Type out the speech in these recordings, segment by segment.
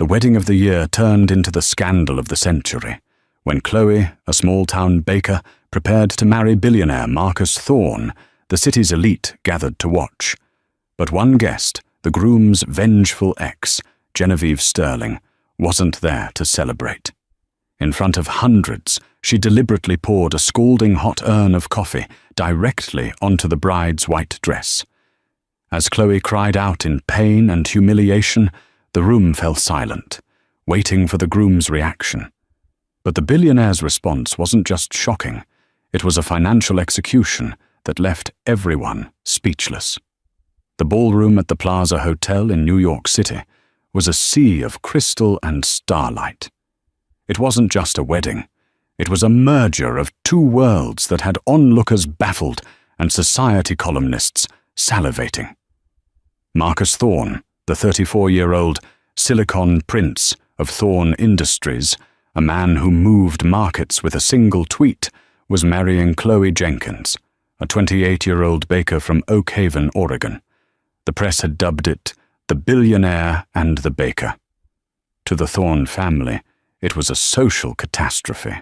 The wedding of the year turned into the scandal of the century, when Chloe, a small-town baker, prepared to marry billionaire Marcus Thorne. The city's elite gathered to watch. But one guest, the groom's vengeful ex, Genevieve Sterling, wasn't there to celebrate. In front of hundreds, she deliberately poured a scalding hot urn of coffee directly onto the bride's white dress. As Chloe cried out in pain and humiliation, the room fell silent, waiting for the groom's reaction. But the billionaire's response wasn't just shocking, it was a financial execution that left everyone speechless. The ballroom at the Plaza Hotel in New York City was a sea of crystal and starlight. It wasn't just a wedding, it was a merger of two worlds that had onlookers baffled and society columnists salivating. Marcus Thorne, the 34-year-old Silicon Prince of Thorne Industries, a man who moved markets with a single tweet, was marrying Chloe Jenkins, a 28-year-old baker from Oak Haven, Oregon. The press had dubbed it the Billionaire and the Baker. To the Thorne family, it was a social catastrophe.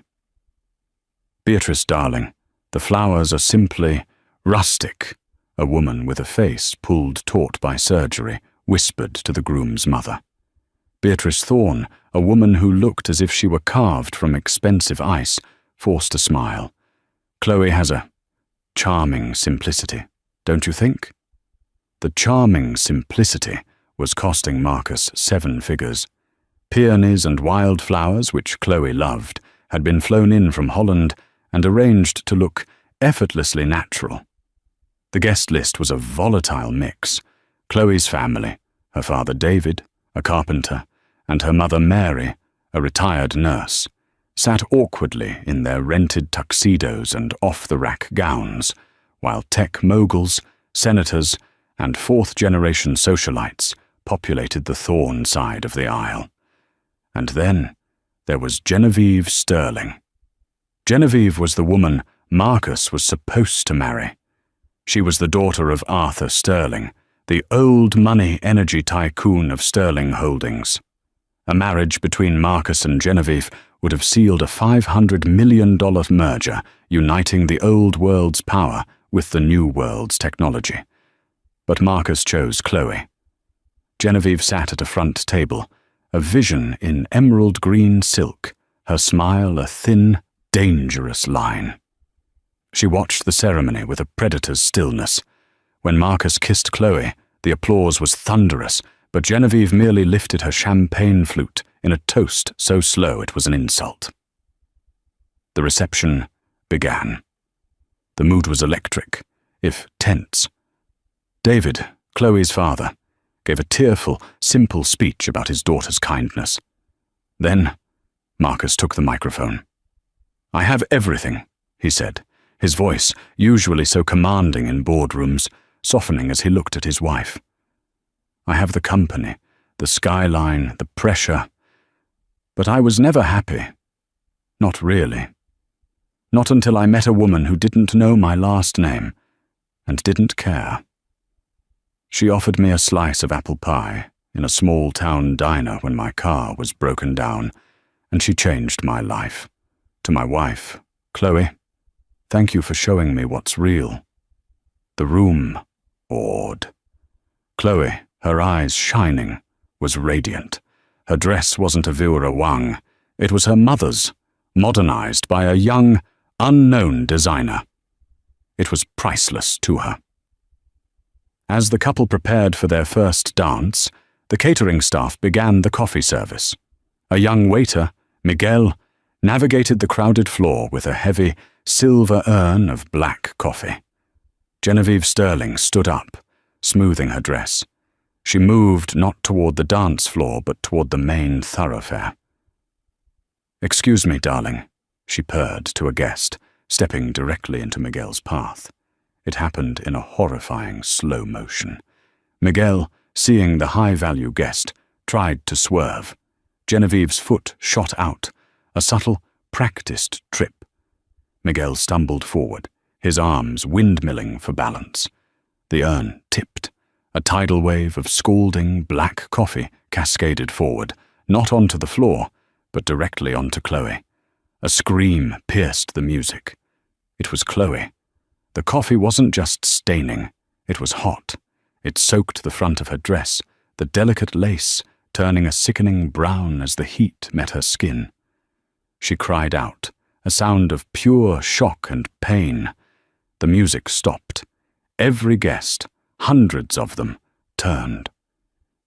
Beatrice Darling, the flowers are simply rustic, a woman with a face pulled taut by surgery, whispered to the groom's mother. Beatrice Thorne, a woman who looked as if she were carved from expensive ice, forced a smile. Chloe has a charming simplicity, don't you think? The charming simplicity was costing Marcus 7 figures. Peonies and wildflowers, which Chloe loved, had been flown in from Holland and arranged to look effortlessly natural. The guest list was a volatile mix. Chloe's family, her father David, a carpenter, and her mother Mary, a retired nurse, sat awkwardly in their rented tuxedos and off-the-rack gowns, while tech moguls, senators, and fourth-generation socialites populated the Thorne side of the aisle. And then there was Genevieve Sterling. Genevieve was the woman Marcus was supposed to marry. She was the daughter of Arthur Sterling, the old money energy tycoon of Sterling Holdings. A marriage between Marcus and Genevieve would have sealed a $500 million merger uniting the old world's power with the new world's technology. But Marcus chose Chloe. Genevieve sat at a front table, a vision in emerald green silk, her smile a thin, dangerous line. She watched the ceremony with a predator's stillness. When Marcus kissed Chloe, the applause was thunderous, but Genevieve merely lifted her champagne flute in a toast so slow it was an insult. The reception began. The mood was electric, if tense. David, Chloe's father, gave a tearful, simple speech about his daughter's kindness. Then Marcus took the microphone. "I have everything," he said, his voice, usually so commanding in boardrooms, softening as he looked at his wife. "I have the company, the skyline, the pressure. But I was never happy. Not really. Not until I met a woman who didn't know my last name and didn't care. She offered me a slice of apple pie in a small-town diner when my car was broken down, and she changed my life. To my wife, Chloe, thank you for showing me what's real." The room awed. Chloe, her eyes shining, was radiant. Her dress wasn't a Vera Wang. It was her mother's, modernized by a young, unknown designer. It was priceless to her. As the couple prepared for their first dance, the catering staff began the coffee service. A young waiter, Miguel, navigated the crowded floor with a heavy, silver urn of black coffee. Genevieve Sterling stood up, smoothing her dress. She moved not toward the dance floor, but toward the main thoroughfare. "Excuse me, darling," she purred to a guest, stepping directly into Miguel's path. It happened in a horrifying slow motion. Miguel, seeing the high-value guest, tried to swerve. Genevieve's foot shot out, a subtle, practiced trip. Miguel stumbled forward, his arms windmilling for balance. The urn tipped. A tidal wave of scalding black coffee cascaded forward, not onto the floor, but directly onto Chloe. A scream pierced the music. It was Chloe. The coffee wasn't just staining, it was hot. It soaked the front of her dress, the delicate lace turning a sickening brown as the heat met her skin. She cried out, a sound of pure shock and pain. The music stopped. Every guest, hundreds of them, turned.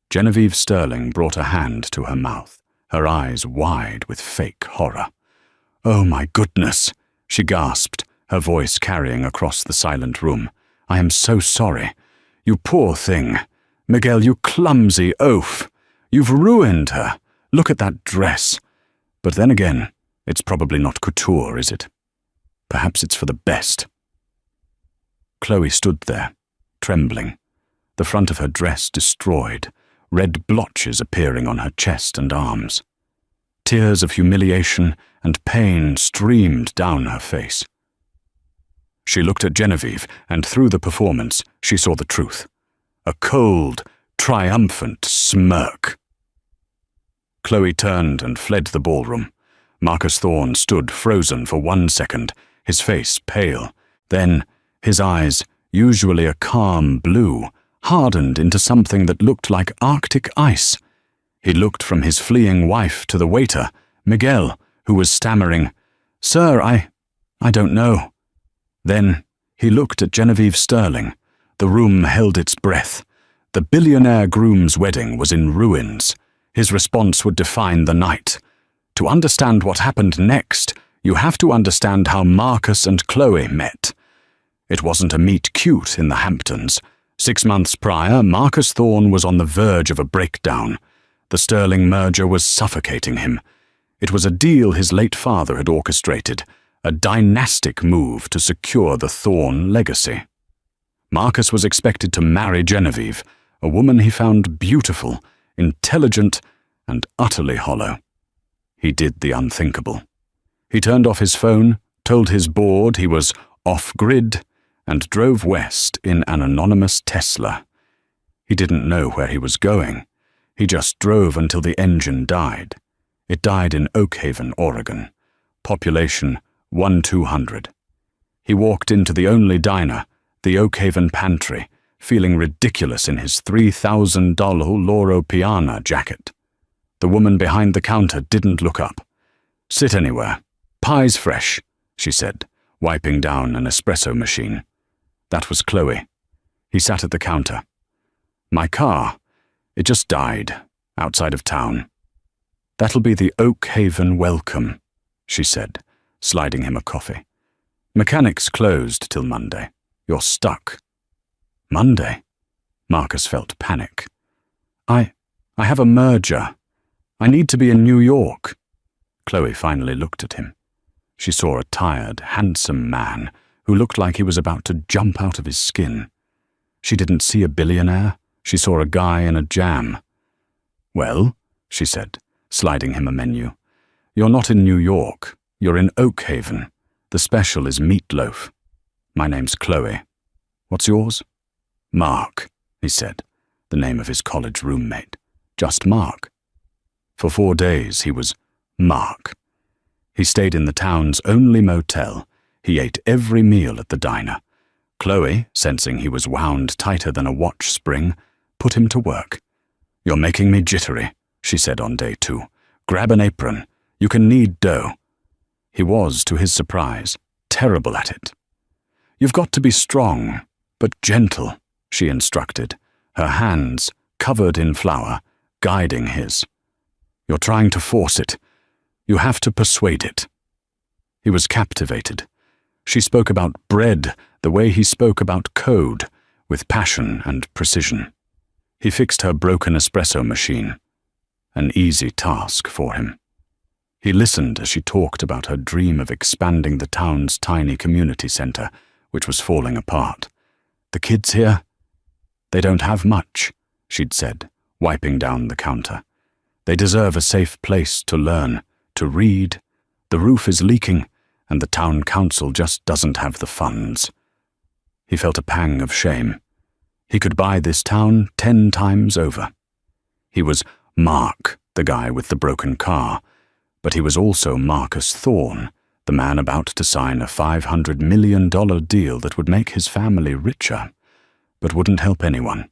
Genevieve Sterling brought a hand to her mouth, her eyes wide with fake horror. "Oh my goodness," she gasped, her voice carrying across the silent room. "I am so sorry. You poor thing. Miguel, you clumsy oaf. You've ruined her. Look at that dress. But then again, it's probably not couture, is it? Perhaps it's for the best." Chloe stood there, trembling, the front of her dress destroyed, red blotches appearing on her chest and arms. Tears of humiliation and pain streamed down her face. She looked at Genevieve, and through the performance, she saw the truth. A cold, triumphant smirk. Chloe turned and fled the ballroom. Marcus Thorne stood frozen for 1 second, his face pale. Then, his eyes, usually a calm blue, hardened into something that looked like Arctic ice. He looked from his fleeing wife to the waiter, Miguel, who was stammering, "Sir, I don't know." Then he looked at Genevieve Sterling. The room held its breath. The billionaire groom's wedding was in ruins. His response would define the night. To understand what happened next, you have to understand how Marcus and Chloe met. It wasn't a meet cute in the Hamptons. 6 months prior, Marcus Thorne was on the verge of a breakdown. The Sterling merger was suffocating him. It was a deal his late father had orchestrated, a dynastic move to secure the Thorne legacy. Marcus was expected to marry Genevieve, a woman he found beautiful, intelligent, and utterly hollow. He did the unthinkable. He turned off his phone, told his board he was off-grid, and drove west in an anonymous Tesla. He didn't know where he was going. He just drove until the engine died. It died in Oak Haven, Oregon. Population 1,200. He walked into the only diner, the Oak Haven pantry, feeling ridiculous in his $3,000 Loro Piana jacket. The woman behind the counter didn't look up. "Sit anywhere. Pie's fresh," she said, wiping down an espresso machine. That was Chloe. He sat at the counter. "My car, it just died, outside of town." "That'll be the Oak Haven welcome," she said, sliding him a coffee. "Mechanics closed till Monday. You're stuck." "Monday?" Marcus felt panic. I have a merger. I need to be in New York." Chloe finally looked at him. She saw a tired, handsome man who looked like he was about to jump out of his skin. She didn't see a billionaire. She saw a guy in a jam. "Well," she said, sliding him a menu, "you're not in New York. You're in Oak Haven. The special is meatloaf. My name's Chloe. What's yours?" "Mark," he said, the name of his college roommate. Just Mark. For 4 days he was Mark. He stayed in the town's only motel. He ate every meal at the diner. Chloe, sensing he was wound tighter than a watch spring, put him to work. "You're making me jittery," she said on day 2. "Grab an apron. You can knead dough." He was, to his surprise, terrible at it. "You've got to be strong, but gentle," she instructed, her hands, covered in flour, guiding his. "You're trying to force it. You have to persuade it." He was captivated. She spoke about bread the way he spoke about code, with passion and precision. He fixed her broken espresso machine, an easy task for him. He listened as she talked about her dream of expanding the town's tiny community center, which was falling apart. "The kids here? They don't have much," she'd said, wiping down the counter. "They deserve a safe place to learn, to read. The roof is leaking, and the town council just doesn't have the funds." He felt a pang of shame. He could buy this town 10 times over. He was Mark, the guy with the broken car, but he was also Marcus Thorne, the man about to sign a $500 million deal that would make his family richer, but wouldn't help anyone.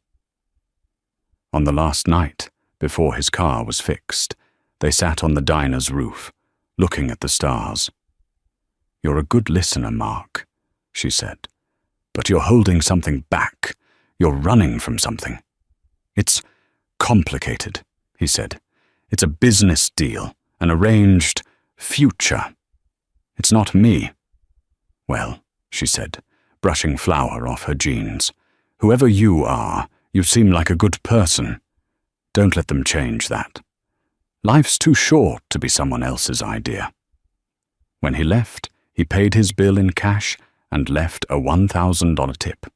On the last night, before his car was fixed, they sat on the diner's roof, looking at the stars. "You're a good listener, Mark," she said, "but you're holding something back. You're running from something." "It's complicated," he said. "It's a business deal, an arranged future. It's not me." "Well," she said, brushing flour off her jeans, "whoever you are, you seem like a good person. Don't let them change that. Life's too short to be someone else's idea." When he left, he paid his bill in cash and left a $1,000 tip.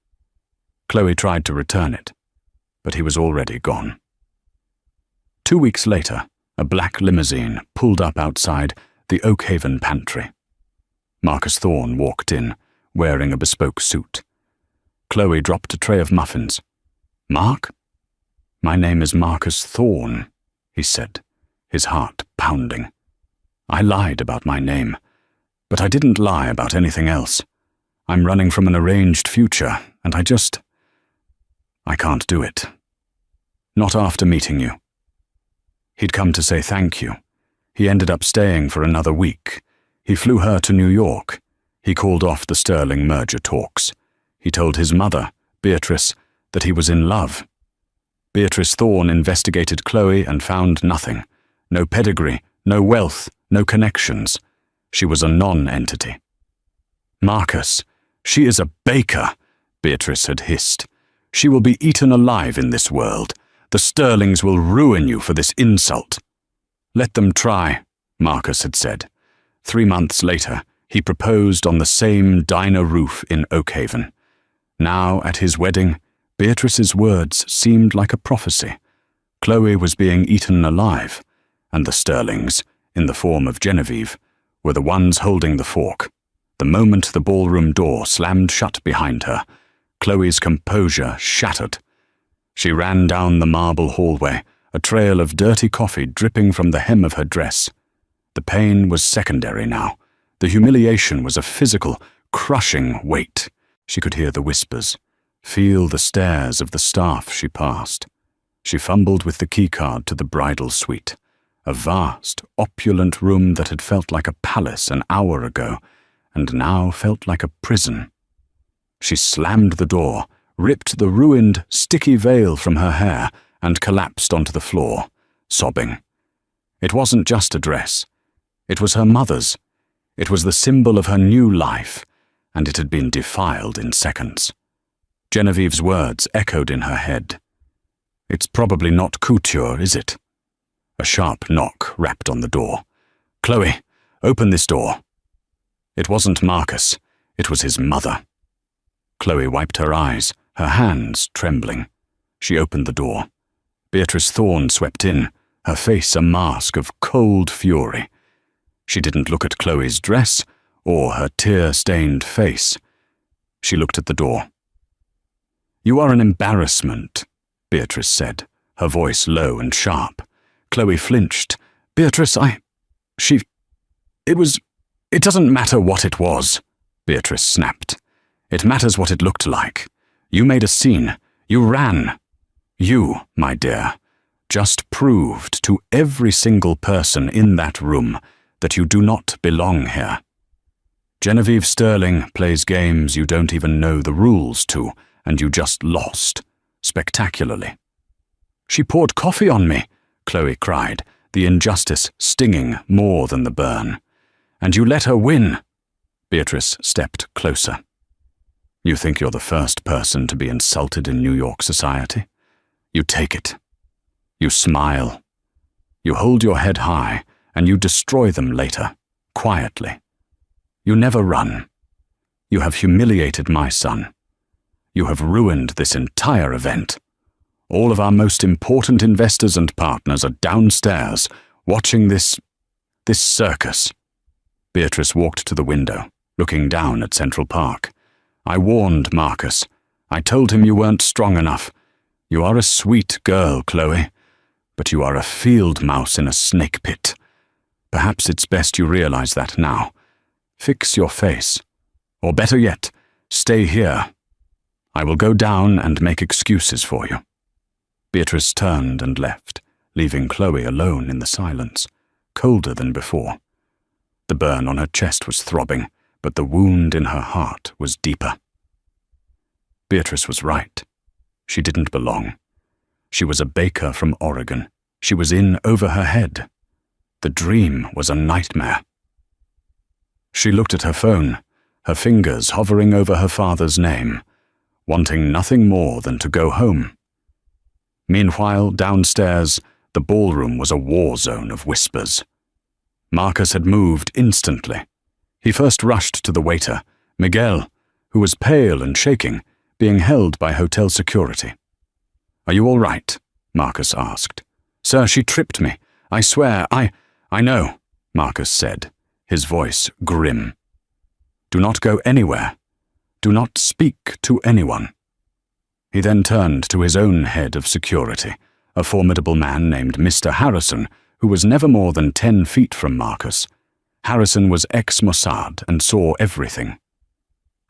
Chloe tried to return it, but he was already gone. 2 weeks later, a black limousine pulled up outside the Oakhaven pantry. Marcus Thorne walked in, wearing a bespoke suit. Chloe dropped a tray of muffins. "Mark?" "My name is Marcus Thorne," he said, his heart pounding. "I lied about my name, but I didn't lie about anything else. I'm running from an arranged future, and I can't do it. Not after meeting you." He'd come to say thank you. He ended up staying for another week. He flew her to New York. He called off the Sterling merger talks. He told his mother, Beatrice, that he was in love. Beatrice Thorne investigated Chloe and found nothing. No pedigree, no wealth, no connections. She was a non-entity. "Marcus, she is a baker," Beatrice had hissed. "She will be eaten alive in this world. The Sterlings will ruin you for this insult." "Let them try," Marcus had said. 3 months later, he proposed on the same diner roof in Oakhaven. Now, at his wedding, Beatrice's words seemed like a prophecy. Chloe was being eaten alive, and the Sterlings, in the form of Genevieve, were the ones holding the fork. The moment the ballroom door slammed shut behind her, Chloe's composure shattered. She ran down the marble hallway, a trail of dirty coffee dripping from the hem of her dress. The pain was secondary now. The humiliation was a physical, crushing weight. She could hear the whispers, feel the stares of the staff she passed. She fumbled with the keycard to the bridal suite, a vast, opulent room that had felt like a palace an hour ago, and now felt like a prison. She slammed the door, ripped the ruined, sticky veil from her hair, and collapsed onto the floor, sobbing. It wasn't just a dress. It was her mother's. It was the symbol of her new life, and it had been defiled in seconds. Genevieve's words echoed in her head. "It's probably not couture, is it?" A sharp knock rapped on the door. "Chloe, open this door." It wasn't Marcus. It was his mother. Chloe wiped her eyes, her hands trembling. She opened the door. Beatrice Thorne swept in, her face a mask of cold fury. She didn't look at Chloe's dress or her tear-stained face. She looked at the door. "You are an embarrassment," Beatrice said, her voice low and sharp. Chloe flinched. "Beatrice, It doesn't matter what it was," Beatrice snapped. "It matters what it looked like. You made a scene. You ran. You, my dear, just proved to every single person in that room that you do not belong here. Genevieve Sterling plays games you don't even know the rules to, and you just lost, spectacularly." "She poured coffee on me," Chloe cried, the injustice stinging more than the burn. "And you let her win." Beatrice stepped closer. "You think you're the first person to be insulted in New York society? You take it. You smile. You hold your head high, and you destroy them later, quietly. You never run. You have humiliated my son. You have ruined this entire event. All of our most important investors and partners are downstairs, watching this circus." Beatrice walked to the window, looking down at Central Park. "I warned Marcus. I told him you weren't strong enough. You are a sweet girl, Chloe, but you are a field mouse in a snake pit. Perhaps it's best you realize that now. Fix your face. Or better yet, stay here. I will go down and make excuses for you." Beatrice turned and left, leaving Chloe alone in the silence, colder than before. The burn on her chest was throbbing, but the wound in her heart was deeper. Beatrice was right. She didn't belong. She was a baker from Oregon. She was in over her head. The dream was a nightmare. She looked at her phone, her fingers hovering over her father's name, wanting nothing more than to go home. Meanwhile, downstairs, the ballroom was a war zone of whispers. Marcus had moved instantly. He first rushed to the waiter, Miguel, who was pale and shaking, being held by hotel security. "Are you all right?" Marcus asked. "Sir, she tripped me. I swear, I know," Marcus said, his voice grim. "Do not go anywhere. Do not speak to anyone." He then turned to his own head of security, a formidable man named Mr. Harrison, who was never more than 10 feet from Marcus. Harrison was ex-Mossad and saw everything.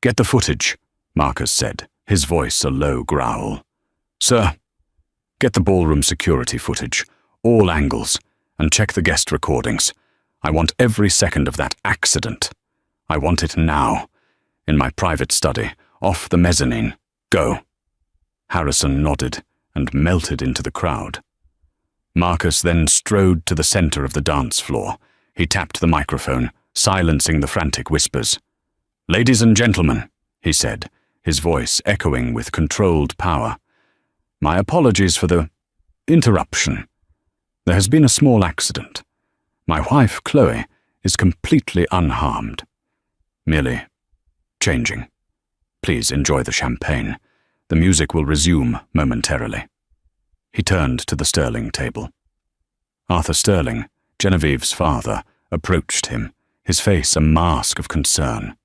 "Get the footage," Marcus said, his voice a low growl. "Sir, get the ballroom security footage, all angles, and check the guest recordings. I want every second of that accident. I want it now, in my private study, off the mezzanine. Go." Harrison nodded and melted into the crowd. Marcus then strode to the center of the dance floor. He tapped the microphone, silencing the frantic whispers. "Ladies and gentlemen," he said, his voice echoing with controlled power. "My apologies for the interruption. There has been a small accident. My wife, Chloe, is completely unharmed. Merely changing. Please enjoy the champagne. The music will resume momentarily." He turned to the Sterling table. Arthur Sterling, Genevieve's father, approached him, his face a mask of concern.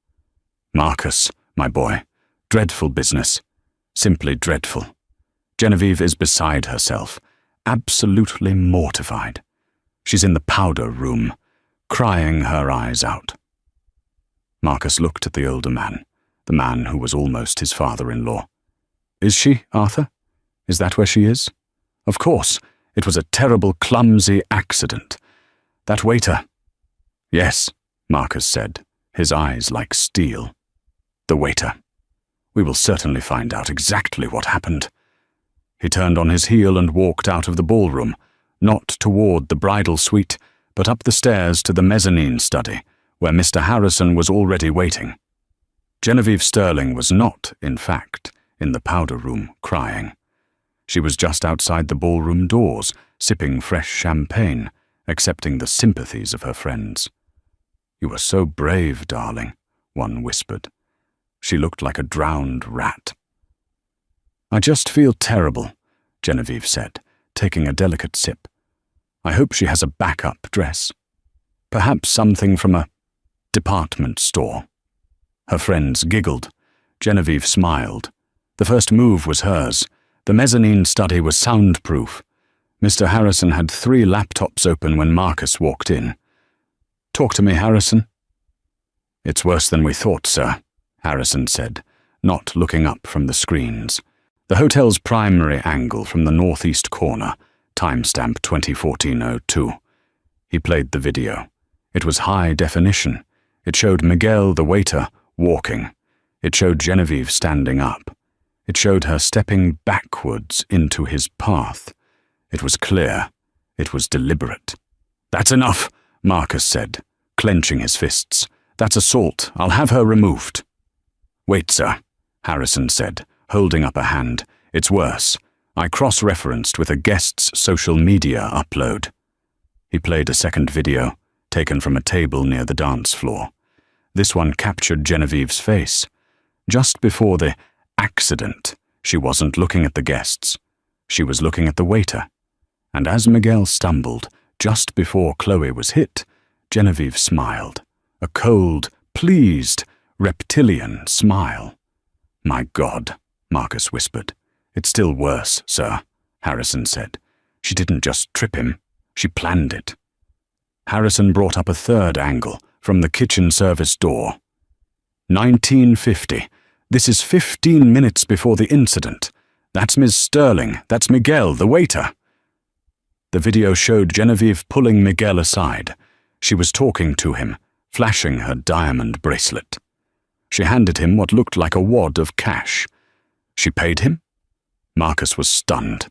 "Marcus, my boy, dreadful business. Simply dreadful. Genevieve is beside herself, absolutely mortified. She's in the powder room, crying her eyes out." Marcus looked at the older man, the man who was almost his father-in-law. "Is she, Arthur? Is that where she is? Of course, it was a terrible, clumsy accident. That waiter—" "Yes," Marcus said, his eyes like steel. "The waiter. We will certainly find out exactly what happened." He turned on his heel and walked out of the ballroom, not toward the bridal suite, but up the stairs to the mezzanine study, where Mr. Harrison was already waiting. Genevieve Sterling was not, in fact, in the powder room crying. She was just outside the ballroom doors, sipping fresh champagne, accepting the sympathies of her friends. "You were so brave, darling," one whispered. She looked like a drowned rat. "I just feel terrible," Genevieve said, taking a delicate sip. "I hope she has a backup dress. Perhaps something from a department store." Her friends giggled. Genevieve smiled. The first move was hers. The mezzanine study was soundproof. Mr. Harrison had 3 laptops open when Marcus walked in. "Talk to me, Harrison." "It's worse than we thought, sir," Harrison said, not looking up from the screens. The hotel's primary angle from the northeast corner, timestamp 2014-02. He played the video. It was high definition. It showed Miguel, the waiter, walking. It showed Genevieve standing up. It showed her stepping backwards into his path. It was clear. It was deliberate. "That's enough," Marcus said, clenching his fists. "That's assault. I'll have her removed." "Wait, sir," Harrison said, holding up a hand. "It's worse. I cross-referenced with a guest's social media upload." He played a second video, taken from a table near the dance floor. This one captured Genevieve's face. Just before the accident, she wasn't looking at the guests. She was looking at the waiter. And as Miguel stumbled, just before Chloe was hit, Genevieve smiled. A cold, pleased, reptilian smile. "My God," Marcus whispered. "It's still worse, sir," Harrison said. She didn't just trip him, she planned it. Harrison brought up a third angle from the kitchen service door. 1950. This is 15 minutes before the incident. That's Ms. Sterling. That's Miguel, the waiter. The video showed Genevieve pulling Miguel aside. She was talking to him, flashing her diamond bracelet. She handed him what looked like a wad of cash. She paid him? Marcus was stunned.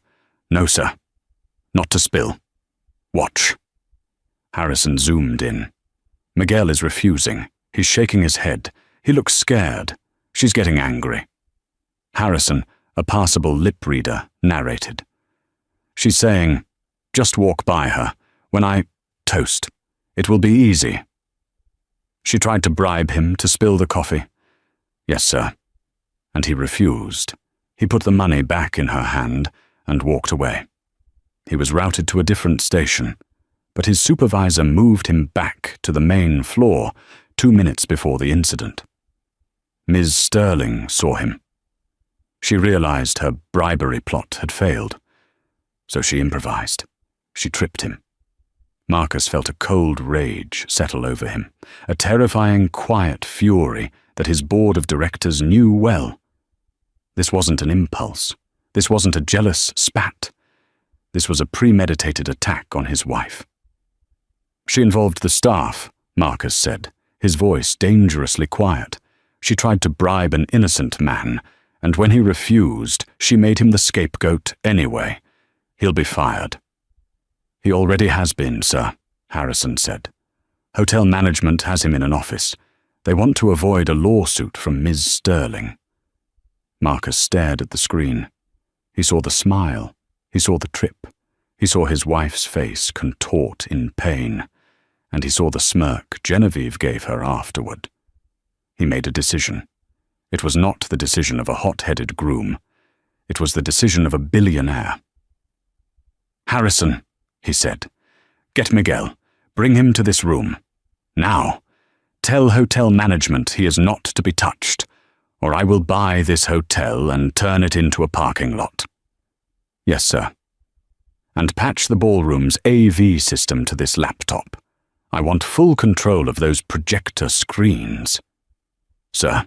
No, sir. Not to spill. Watch. Harrison zoomed in. Miguel is refusing. He's shaking his head. He looks scared. She's getting angry. Harrison, a passable lip reader, narrated. She's saying, just walk by her. When I toast, it will be easy. She tried to bribe him to spill the coffee. Yes, sir. And he refused. He put the money back in her hand and walked away. He was routed to a different station, but his supervisor moved him back to the main floor 2 minutes before the incident. Ms. Sterling saw him. She realized her bribery plot had failed, so she improvised. She tripped him. Marcus felt a cold rage settle over him, a terrifying, quiet fury that his board of directors knew well. This wasn't an impulse. This wasn't a jealous spat. This was a premeditated attack on his wife. She involved the staff, Marcus said, his voice dangerously quiet. She tried to bribe an innocent man, and when he refused, she made him the scapegoat anyway. He'll be fired. He already has been, sir, Harrison said. Hotel management has him in an office. They want to avoid a lawsuit from Ms. Sterling. Marcus stared at the screen. He saw the smile. He saw the trip. He saw his wife's face contort in pain. And he saw the smirk Genevieve gave her afterward. He made a decision. It was not the decision of a hot-headed groom. It was the decision of a billionaire. Harrison, he said, get Miguel. Bring him to this room. Now. Tell hotel management he is not to be touched, or I will buy this hotel and turn it into a parking lot. Yes, sir. And patch the ballroom's AV system to this laptop. I want full control of those projector screens. Sir.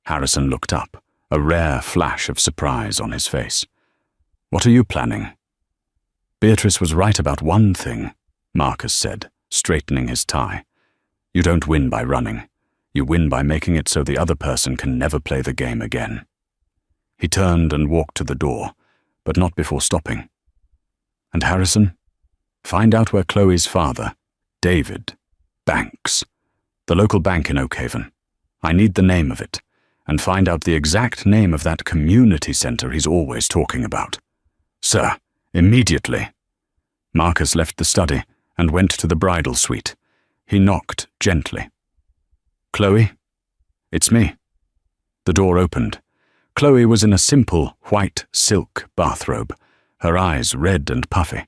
Harrison looked up, a rare flash of surprise on his face. What are you planning? Beatrice was right about one thing, Marcus said, straightening his tie. You don't win by running. You win by making it so the other person can never play the game again. He turned and walked to the door, but not before stopping. And Harrison? Find out where Chloe's father, David, banks. The local bank in Oakhaven. I need the name of it, and find out the exact name of that community center he's always talking about. Sir, immediately. Marcus left the study and went to the bridal suite. He knocked gently. Chloe? It's me. The door opened. Chloe was in a simple white silk bathrobe, her eyes red and puffy.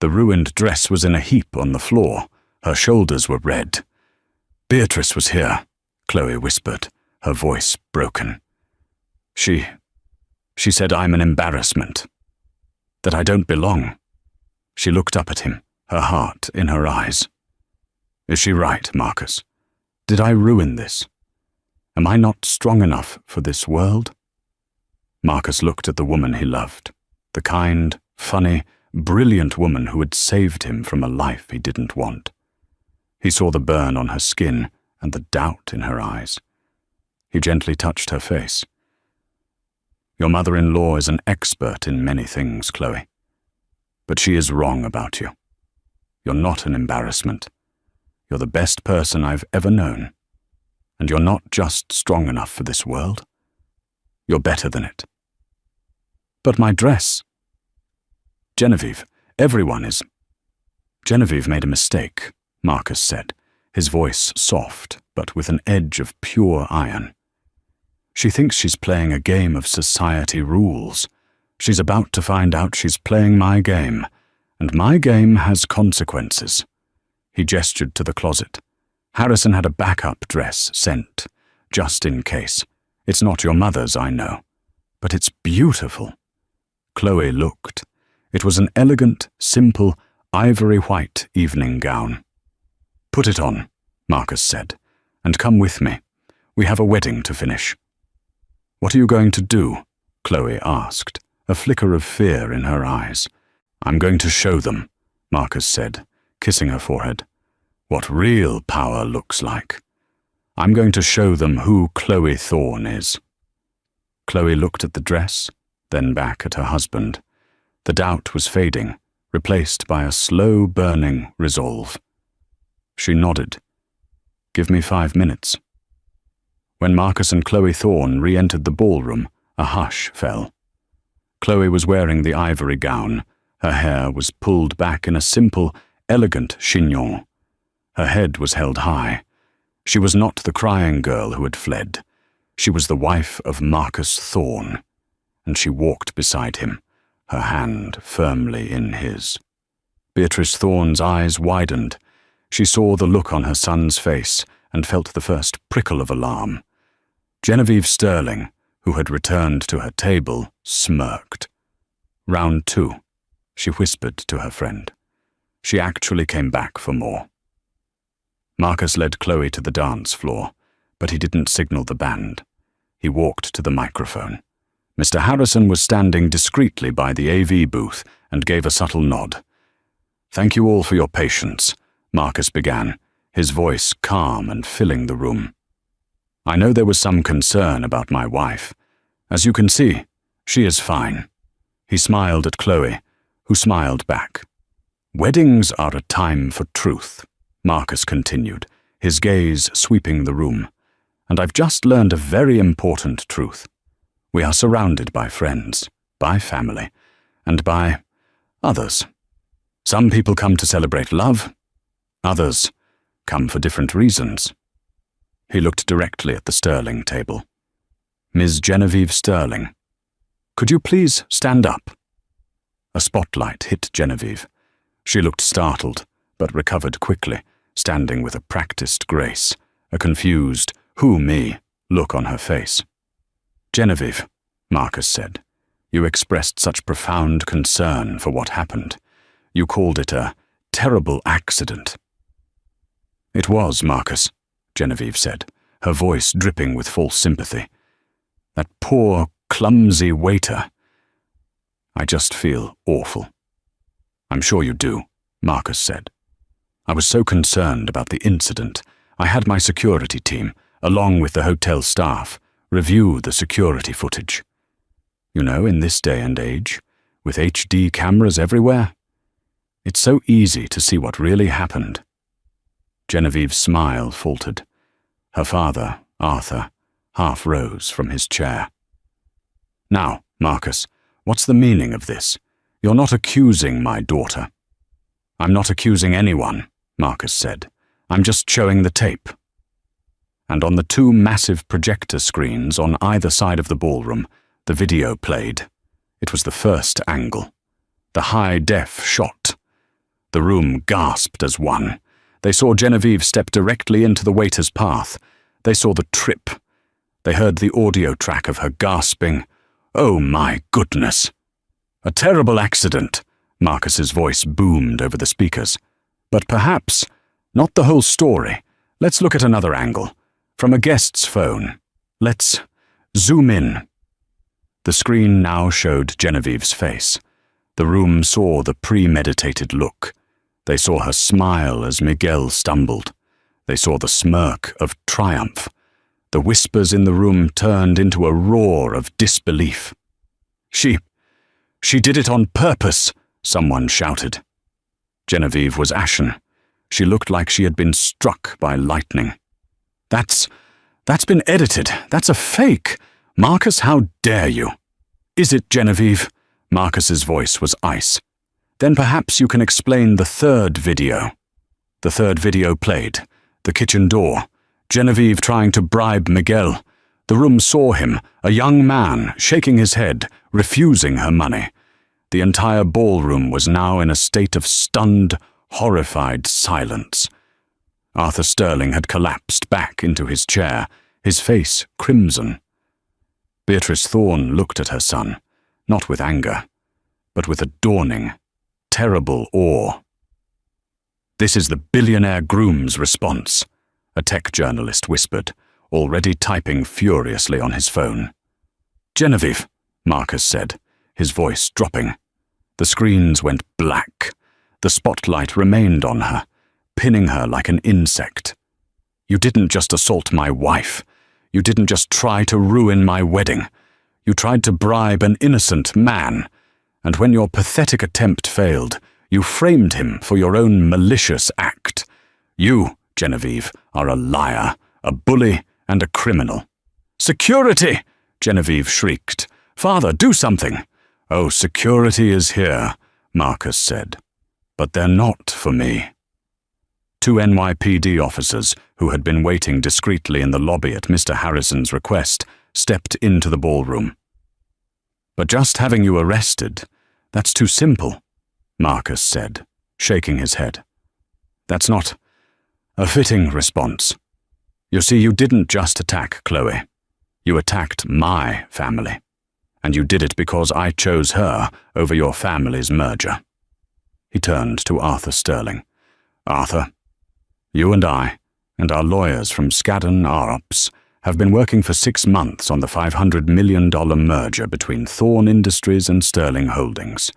The ruined dress was in a heap on the floor. Her shoulders were red. Beatrice was here, Chloe whispered, her voice broken. She said I'm an embarrassment, that I don't belong. She looked up at him, her heart in her eyes. Is she right, Marcus? Did I ruin this? Am I not strong enough for this world? Marcus looked at the woman he loved, the kind, funny, brilliant woman who had saved him from a life he didn't want. He saw the burn on her skin and the doubt in her eyes. He gently touched her face. Your mother-in-law is an expert in many things, Chloe. But she is wrong about you. You're not an embarrassment. You're the best person I've ever known. And you're not just strong enough for this world. You're better than it. But my dress. Genevieve, everyone is. Genevieve made a mistake, Marcus said, his voice soft, but with an edge of pure iron. She thinks she's playing a game of society rules. She's about to find out she's playing my game, and my game has consequences. He gestured to the closet. Harrison had a backup dress sent, just in case. It's not your mother's, I know, but it's beautiful. Chloe looked. It was an elegant, simple, ivory-white evening gown. "Put it on," Marcus said, "and come with me. We have a wedding to finish." "What are you going to do?" Chloe asked, a flicker of fear in her eyes. "I'm going to show them," Marcus said, kissing her forehead, "what real power looks like. I'm going to show them who Chloe Thorne is." Chloe looked at the dress, then back at her husband. The doubt was fading, replaced by a slow-burning resolve. She nodded. "Give me 5 minutes." When Marcus and Chloe Thorne re-entered the ballroom, a hush fell. Chloe was wearing the ivory gown. Her hair was pulled back in a simple, elegant chignon. Her head was held high. She was not the crying girl who had fled. She was the wife of Marcus Thorne, and she walked beside him, her hand firmly in his. Beatrice Thorne's eyes widened. She saw the look on her son's face and felt the first prickle of alarm. Genevieve Sterling, who had returned to her table, smirked. "Round 2, she whispered to her friend. She actually came back for more. Marcus led Chloe to the dance floor, but he didn't signal the band. He walked to the microphone. Mr. Harrison was standing discreetly by the AV booth and gave a subtle nod. "Thank you all for your patience," Marcus began, his voice calm and filling the room. "I know there was some concern about my wife. As you can see, she is fine." He smiled at Chloe, who smiled back. "Weddings are a time for truth," Marcus continued, his gaze sweeping the room. "And I've just learned a very important truth. We are surrounded by friends, by family, and by others. Some people come to celebrate love. Others come for different reasons." He looked directly at the Sterling table. "Ms. Genevieve Sterling, could you please stand up?" A spotlight hit Genevieve. She looked startled, but recovered quickly, standing with a practiced grace, a confused, "Who me?" look on her face. "Genevieve," Marcus said, "you expressed such profound concern for what happened. You called it a terrible accident." "It was, Marcus," Genevieve said, her voice dripping with false sympathy. "That poor, clumsy waiter. I just feel awful." "I'm sure you do," Marcus said. "I was so concerned about the incident. I had my security team, along with the hotel staff, review the security footage. You know, in this day and age, with HD cameras everywhere, it's so easy to see what really happened." Genevieve's smile faltered. Her father, Arthur, half rose from his chair. "Now, Marcus, what's the meaning of this? You're not accusing my daughter." "I'm not accusing anyone," Marcus said. "I'm just showing the tape." And on the 2 massive projector screens on either side of the ballroom, the video played. It was the first angle. The high-def shot. The room gasped as one. They saw Genevieve step directly into the waiter's path. They saw the trip. They heard the audio track of her gasping, "Oh my goodness!" "A terrible accident," Marcus's voice boomed over the speakers. "But perhaps not the whole story. Let's look at another angle. From a guest's phone. Let's zoom in." The screen now showed Genevieve's face. The room saw the premeditated look. They saw her smile as Miguel stumbled. They saw the smirk of triumph. The whispers in the room turned into a roar of disbelief. She did it on purpose," someone shouted. Genevieve was ashen. She looked like she had been struck by lightning. That's been edited. That's a fake. Marcus, how dare you?" "Is it, Genevieve?" Marcus's voice was ice. "Then perhaps you can explain the 3rd video." The 3rd video played. The kitchen door. Genevieve trying to bribe Miguel. The room saw him, a young man, shaking his head, refusing her money. The entire ballroom was now in a state of stunned, horrified silence. Arthur Sterling had collapsed back into his chair, his face crimson. Beatrice Thorne looked at her son, not with anger, but with a dawning, terrible awe. "This is the Billionaire Groom's response," a tech journalist whispered, already typing furiously on his phone. "Genevieve," Marcus said, his voice dropping. The screens went black. The spotlight remained on her, pinning her like an insect. "You didn't just assault my wife. You didn't just try to ruin my wedding. You tried to bribe an innocent man. And when your pathetic attempt failed, you framed him for your own malicious act. You, Genevieve, are a liar, a bully, and a criminal." "Security!" Genevieve shrieked. "Father, do something!" "Oh, security is here," Marcus said. "But they're not for me." Two NYPD officers, who had been waiting discreetly in the lobby at Mr. Harrison's request, stepped into the ballroom. "But just having you arrested, that's too simple," Marcus said, shaking his head. "That's not a fitting response. You see, you didn't just attack Chloe. You attacked my family. And you did it because I chose her over your family's merger." He turned to Arthur Sterling. "Arthur, you and I, and our lawyers from Skadden Arps, have been working for 6 months on the $500 million merger between Thorn Industries and Sterling Holdings.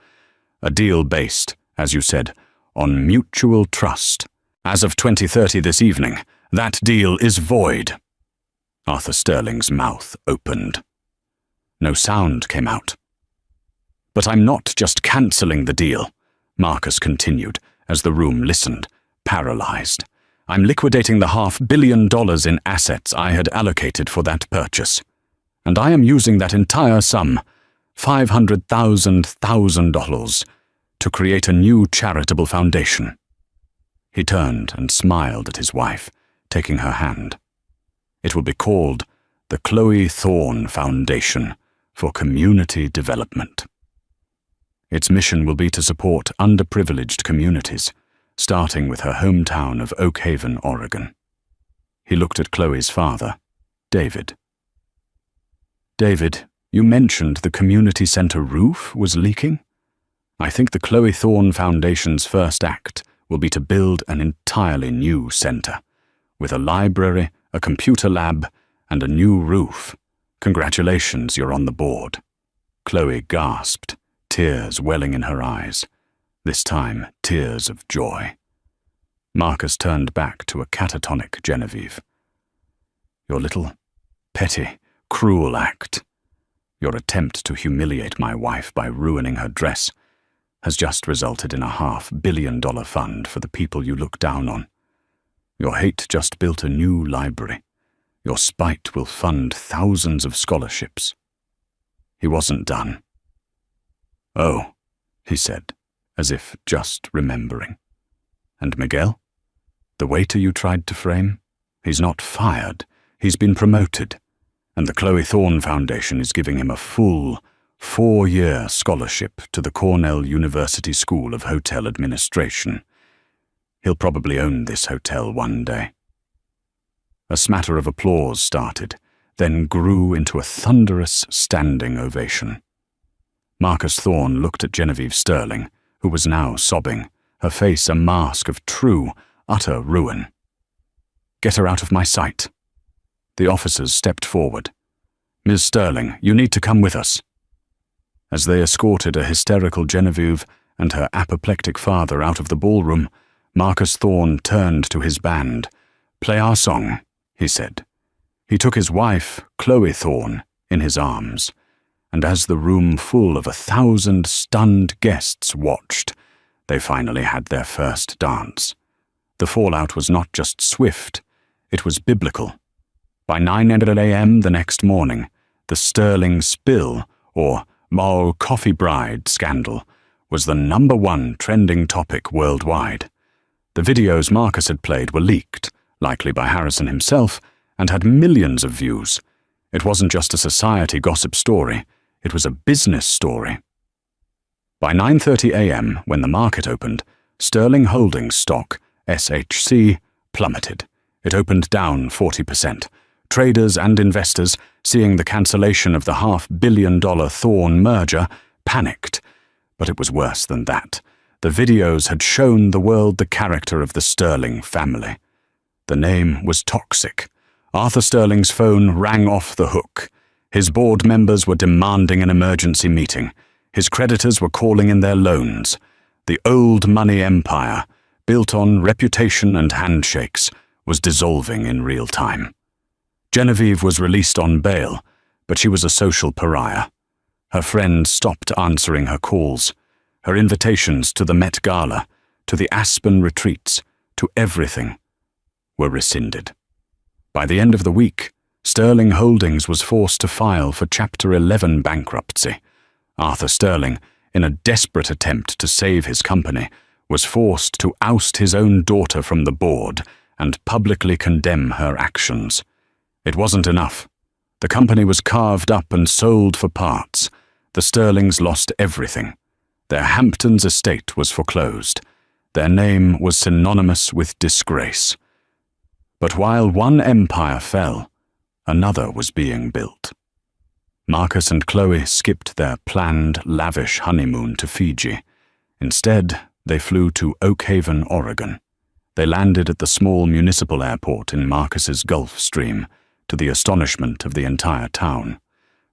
A deal based, as you said, on mutual trust. As of 20:30 this evening, that deal is void." Arthur Sterling's mouth opened. No sound came out. "But I'm not just cancelling the deal," Marcus continued, as the room listened, paralyzed. "I'm liquidating the $500 million in assets I had allocated for that purchase. And I am using that entire sum, $500,000, to create a new charitable foundation." He turned and smiled at his wife, taking her hand. "It will be called the Chloe Thorn Foundation for Community Development. Its mission will be to support underprivileged communities, starting with her hometown of Oak Haven, Oregon." He looked at Chloe's father, David. "David, you mentioned the community center roof was leaking? I think the Chloe Thorn Foundation's first act will be to build an entirely new center, with a library, a computer lab, and a new roof. Congratulations, you're on the board." Chloe gasped, tears welling in her eyes, this time tears of joy. Marcus turned back to a catatonic Genevieve. "Your little, petty, cruel act, your attempt to humiliate my wife by ruining her dress, has just resulted in a $500 million fund for the people you look down on. Your hate just built a new library. Your spite will fund thousands of scholarships." He wasn't done. "Oh," he said, as if just remembering. "And Miguel? The waiter you tried to frame? He's not fired. He's been promoted. And the Chloe Thorn Foundation is giving him a full 4-year scholarship to the Cornell University School of Hotel Administration. He'll probably own this hotel one day." A smatter of applause started, then grew into a thunderous standing ovation. Marcus Thorn looked at Genevieve Sterling, who was now sobbing, her face a mask of true, utter ruin. "Get her out of my sight." The officers stepped forward. "Ms. Sterling, you need to come with us." As they escorted a hysterical Genevieve and her apoplectic father out of the ballroom, Marcus Thorn turned to his band. "Play our song," he said. He took his wife, Chloe Thorn, in his arms, and as the room full of 1,000 stunned guests watched, they finally had their first dance. The fallout was not just swift, it was biblical. By 9 a.m. the next morning, the Sterling spill, or Moral Coffee Bride scandal, was the #1 trending topic worldwide. The videos Marcus had played were leaked, likely by Harrison himself, and had millions of views. It wasn't just a society gossip story, it was a business story. By 9:30 a.m., when the market opened, Sterling Holdings stock, SHC, plummeted. It opened down 40%. Traders and investors, seeing the cancellation of the $500 million Thorn merger, panicked. But it was worse than that. The videos had shown the world the character of the Sterling family. The name was toxic. Arthur Sterling's phone rang off the hook. His board members were demanding an emergency meeting. His creditors were calling in their loans. The old money empire, built on reputation and handshakes, was dissolving in real time. Genevieve was released on bail, but she was a social pariah. Her friends stopped answering her calls. Her invitations to the Met Gala, to the Aspen retreats, to everything, were rescinded. By the end of the week, Sterling Holdings was forced to file for Chapter 11 bankruptcy. Arthur Sterling, in a desperate attempt to save his company, was forced to oust his own daughter from the board and publicly condemn her actions. It wasn't enough. The company was carved up and sold for parts. The Sterlings lost everything. Their Hamptons estate was foreclosed. Their name was synonymous with disgrace. But while one empire fell, another was being built. Marcus and Chloe skipped their planned, lavish honeymoon to Fiji. Instead, they flew to Oak Haven, Oregon. They landed at the small municipal airport in Marcus's Gulf Stream, to the astonishment of the entire town.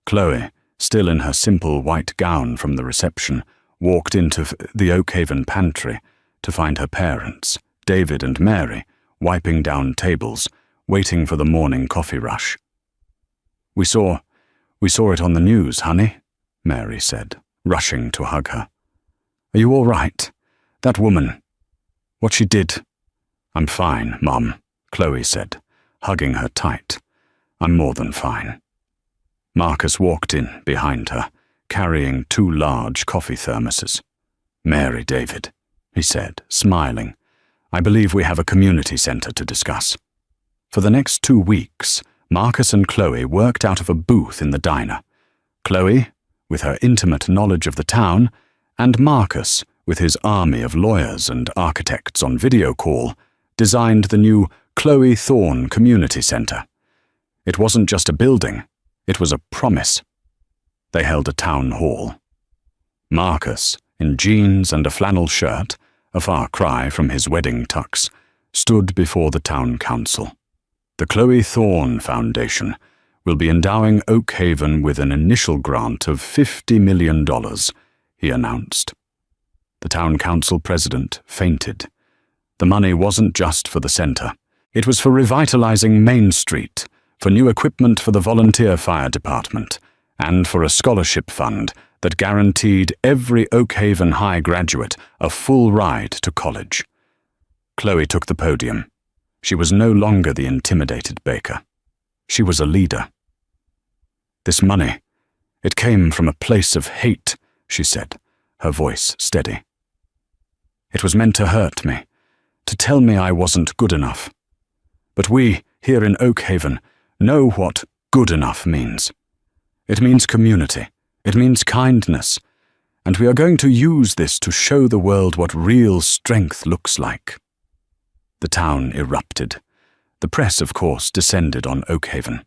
Chloe, still in her simple white gown from the reception, walked into the Oak Haven pantry to find her parents, David and Mary, wiping down tables, waiting for the morning coffee rush. We saw it on the news, honey," Mary said, rushing to hug her. "Are you all right? That woman, what she did?" "I'm fine, Mum," Chloe said, hugging her tight. "I'm more than fine." Marcus walked in behind her, carrying 2 large coffee thermoses. "Mary, David," he said, smiling, "I believe we have a community center to discuss." For the next 2 weeks, Marcus and Chloe worked out of a booth in the diner. Chloe, with her intimate knowledge of the town, and Marcus, with his army of lawyers and architects on video call, designed the new Chloe Thorne Community Center. It wasn't just a building, it was a promise. They held a town hall. Marcus, in jeans and a flannel shirt, a far cry from his wedding tux, stood before the town council. The Chloe Thorne Foundation will be endowing Oak Haven with an initial grant of $50 million, he announced. The town council president fainted. The money wasn't just for the center. It was for revitalizing Main Street, for new equipment for the volunteer fire department, and for a scholarship fund that guaranteed every Oak Haven High graduate a full ride to college. Chloe took the podium. She was no longer the intimidated baker. She was a leader. "This money, it came from a place of hate," she said, her voice steady. "It was meant to hurt me, to tell me I wasn't good enough. But we, here in Oak Haven, know what good enough means. It means community. It means kindness. And we are going to use this to show the world what real strength looks like." The town erupted. The press, of course, descended on Oak Haven.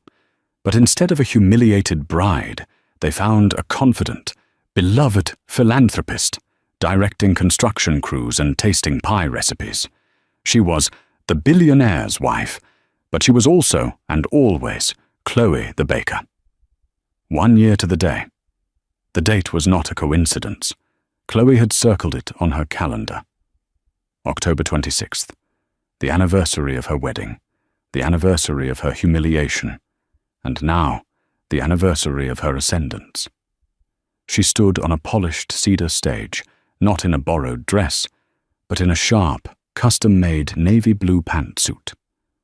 But instead of a humiliated bride, they found a confident, beloved philanthropist, directing construction crews and tasting pie recipes. She was the billionaire's wife, but she was also, and always, Chloe the baker. 1 year to the day. The date was not a coincidence. Chloe had circled it on her calendar. October 26th. The anniversary of her wedding, the anniversary of her humiliation, and now the anniversary of her ascendance. She stood on a polished cedar stage, not in a borrowed dress, but in a sharp, custom-made navy blue pantsuit.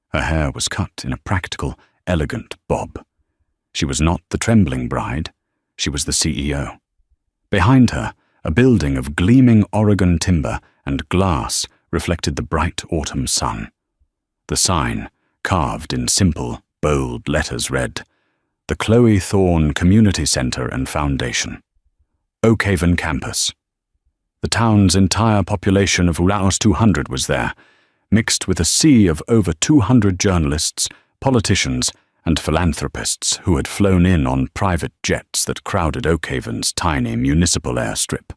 Her hair was cut in a practical, elegant bob. She was not the trembling bride, she was the CEO. Behind her, a building of gleaming Oregon timber and glass reflected the bright autumn sun. The sign, carved in simple, bold letters, read, "The Chloe Thorne Community Center and Foundation, Oak Haven Campus." The town's entire population of Rouse 200 was there, mixed with a sea of over 200 journalists, politicians, and philanthropists who had flown in on private jets that crowded Oak Haven's tiny municipal airstrip.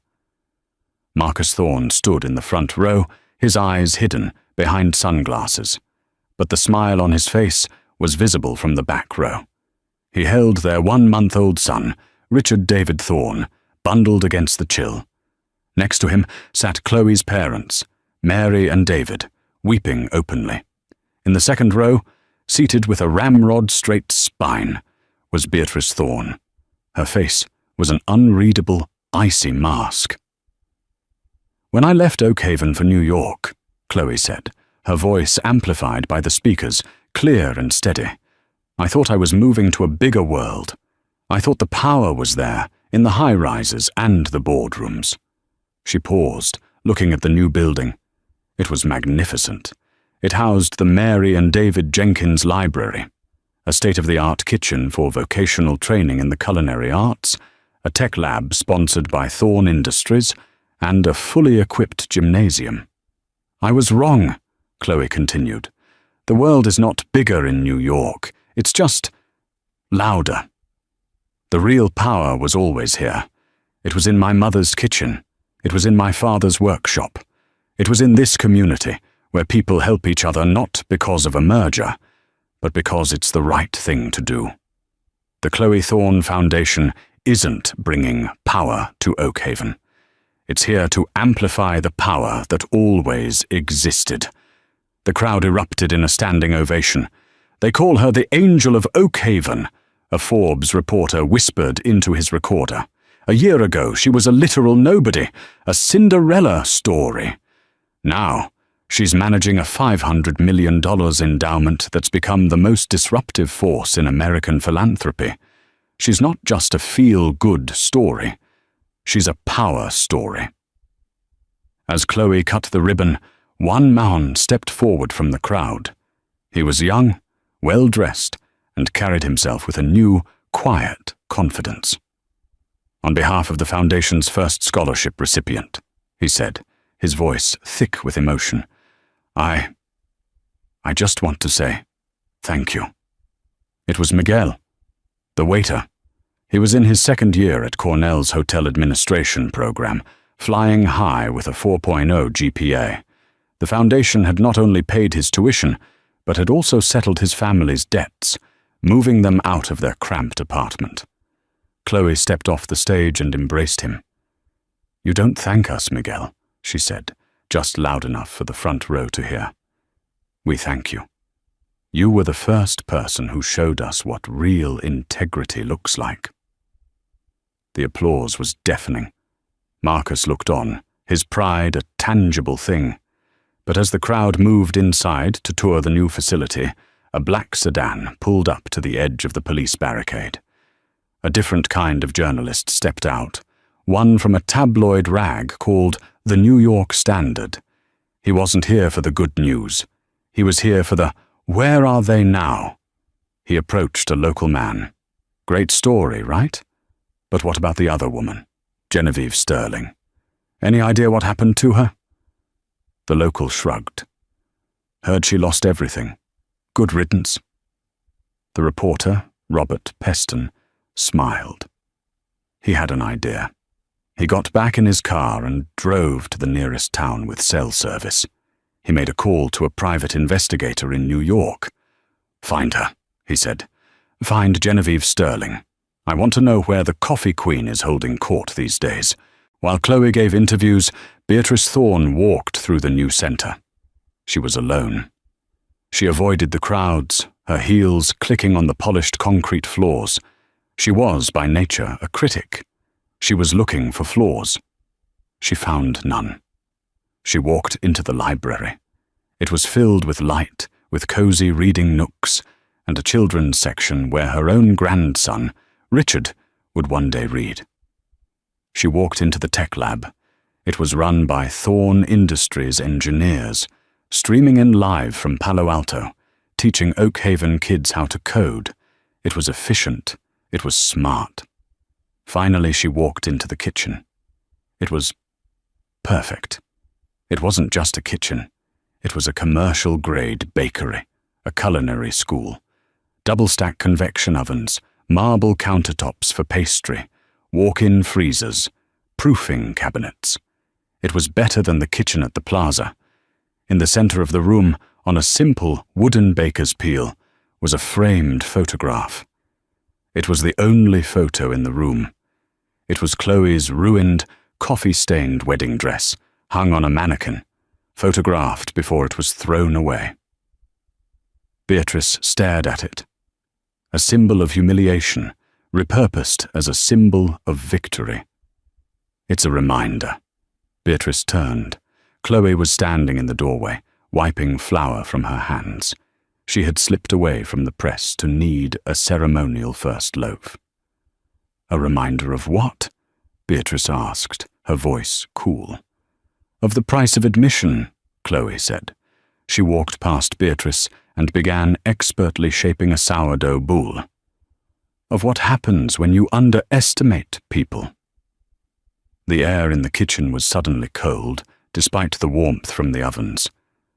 Marcus Thorne stood in the front row, his eyes hidden behind sunglasses, but the smile on his face was visible from the back row. He held their 1-month-old son, Richard David Thorne, bundled against the chill. Next to him sat Chloe's parents, Mary and David, weeping openly. In the second row, seated with a ramrod-straight spine, was Beatrice Thorne. Her face was an unreadable, icy mask. "When I left Oakhaven for New York," Chloe said, her voice amplified by the speakers, clear and steady, "I thought I was moving to a bigger world. I thought the power was there, in the high-rises and the boardrooms." She paused, looking at the new building. It was magnificent. It housed the Mary and David Jenkins Library, a state-of-the-art kitchen for vocational training in the culinary arts, a tech lab sponsored by Thorne Industries, and a fully equipped gymnasium. "I was wrong," Chloe continued. "The world is not bigger in New York. It's just louder. The real power was always here. It was in my mother's kitchen. It was in my father's workshop. It was in this community, where people help each other not because of a merger, but because it's the right thing to do. The Chloe Thorne Foundation isn't bringing power to Oakhaven. It's here to amplify the power that always existed." The crowd erupted in a standing ovation. "They call her the Angel of Oakhaven," a Forbes reporter whispered into his recorder. "A year ago, she was a literal nobody, a Cinderella story. Now, she's managing a $500 million endowment that's become the most disruptive force in American philanthropy. She's not just a feel-good story. She's a power story." As Chloe cut the ribbon, one man stepped forward from the crowd. He was young, well-dressed, and carried himself with a new, quiet confidence. "On behalf of the Foundation's first scholarship recipient," he said, his voice thick with emotion, I just want to say thank you." It was Miguel, the waiter. He was in his second year at Cornell's Hotel Administration program, flying high with a 4.0 GPA. The Foundation had not only paid his tuition, but had also settled his family's debts, moving them out of their cramped apartment. Chloe stepped off the stage and embraced him. "You don't thank us, Miguel," she said, just loud enough for the front row to hear. "We thank you. You were the first person who showed us what real integrity looks like." The applause was deafening. Marcus looked on, his pride a tangible thing. But as the crowd moved inside to tour the new facility, a black sedan pulled up to the edge of the police barricade. A different kind of journalist stepped out, one from a tabloid rag called The New York Standard. He wasn't here for the good news. He was here for the "Where are they now?" He approached a local man. "Great story, right? But what about the other woman, Genevieve Sterling? Any idea what happened to her?" The local shrugged. "Heard she lost everything. Good riddance." The reporter, Robert Peston, smiled. He had an idea. He got back in his car and drove to the nearest town with cell service. He made a call to a private investigator in New York. "Find her," he said. "Find Genevieve Sterling. I want to know where the Coffee Queen is holding court these days." While Chloe gave interviews, Beatrice Thorne walked through the new center. She was alone. She avoided the crowds, her heels clicking on the polished concrete floors. She was, by nature, a critic. She was looking for flaws. She found none. She walked into the library. It was filled with light, with cozy reading nooks, and a children's section where her own grandson, Richard, would one day read. She walked into the tech lab. It was run by Thorne Industries engineers, streaming in live from Palo Alto, teaching Oakhaven kids how to code. It was efficient. It was smart. Finally, she walked into the kitchen. It was perfect. It wasn't just a kitchen. It was a commercial-grade bakery, a culinary school. Double-stack convection ovens, marble countertops for pastry, walk-in freezers, proofing cabinets. It was better than the kitchen at the plaza. In the center of the room, on a simple wooden baker's peel, was a framed photograph. It was the only photo in the room. It was Chloe's ruined, coffee-stained wedding dress, hung on a mannequin, photographed before it was thrown away. Beatrice stared at it. A symbol of humiliation, repurposed as a symbol of victory. It's a reminder. Beatrice turned. Chloe was standing in the doorway, wiping flour from her hands. She had slipped away from the press to knead a ceremonial first loaf. A reminder of what? Beatrice asked, her voice cool. Of the price of admission, Chloe said. She walked past Beatrice and began expertly shaping a sourdough boule. Of what happens when you underestimate people. The air in the kitchen was suddenly cold, despite the warmth from the ovens.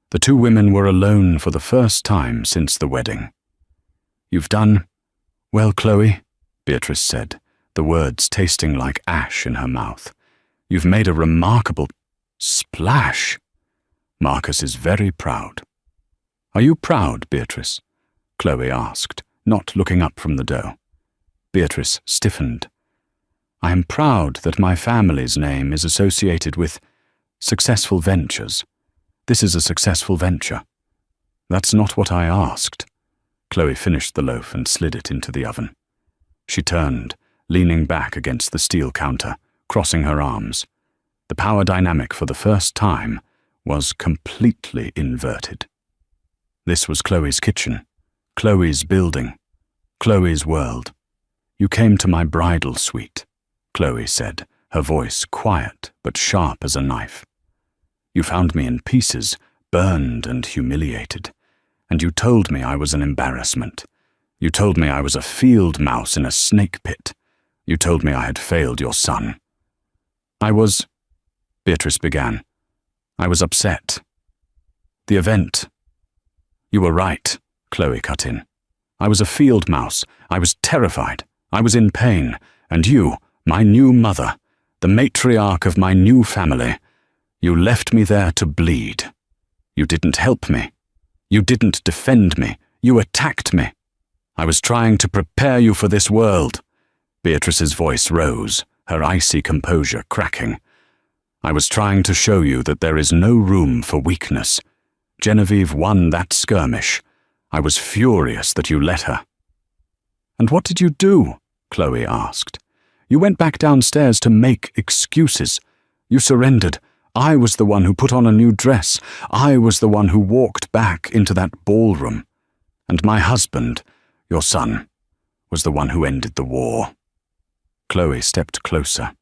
The two women were alone for the first time since the wedding. "You've done well, Chloe," Beatrice said, the words tasting like ash in her mouth. "You've made a remarkable splash. Marcus is very proud." "Are you proud, Beatrice?" Chloe asked, not looking up from the dough. Beatrice stiffened. "I am proud that my family's name is associated with successful ventures. This is a successful venture." "That's not what I asked." Chloe finished the loaf and slid it into the oven. She turned, leaning back against the steel counter, crossing her arms. The power dynamic for the first time was completely inverted. This was Chloe's kitchen, Chloe's building, Chloe's world. "You came to my bridal suite," Chloe said, her voice quiet but sharp as a knife. "You found me in pieces, burned and humiliated, and you told me I was an embarrassment. You told me I was a field mouse in a snake pit. You told me I had failed your son." "I was," Beatrice began. "I was upset. The event." "You were right," Chloe cut in. "I was a field mouse. I was terrified. I was in pain. And you, my new mother, the matriarch of my new family, you left me there to bleed. You didn't help me. You didn't defend me. You attacked me. I was trying to prepare you for this world." Beatrice's voice rose, her icy composure cracking. "I was trying to show you that there is no room for weakness. Genevieve won that skirmish. I was furious that you let her." "And what did you do?" Chloe asked. "You went back downstairs to make excuses. You surrendered. I was the one who put on a new dress. I was the one who walked back into that ballroom. And my husband, your son, was the one who ended the war." Chloe stepped closer.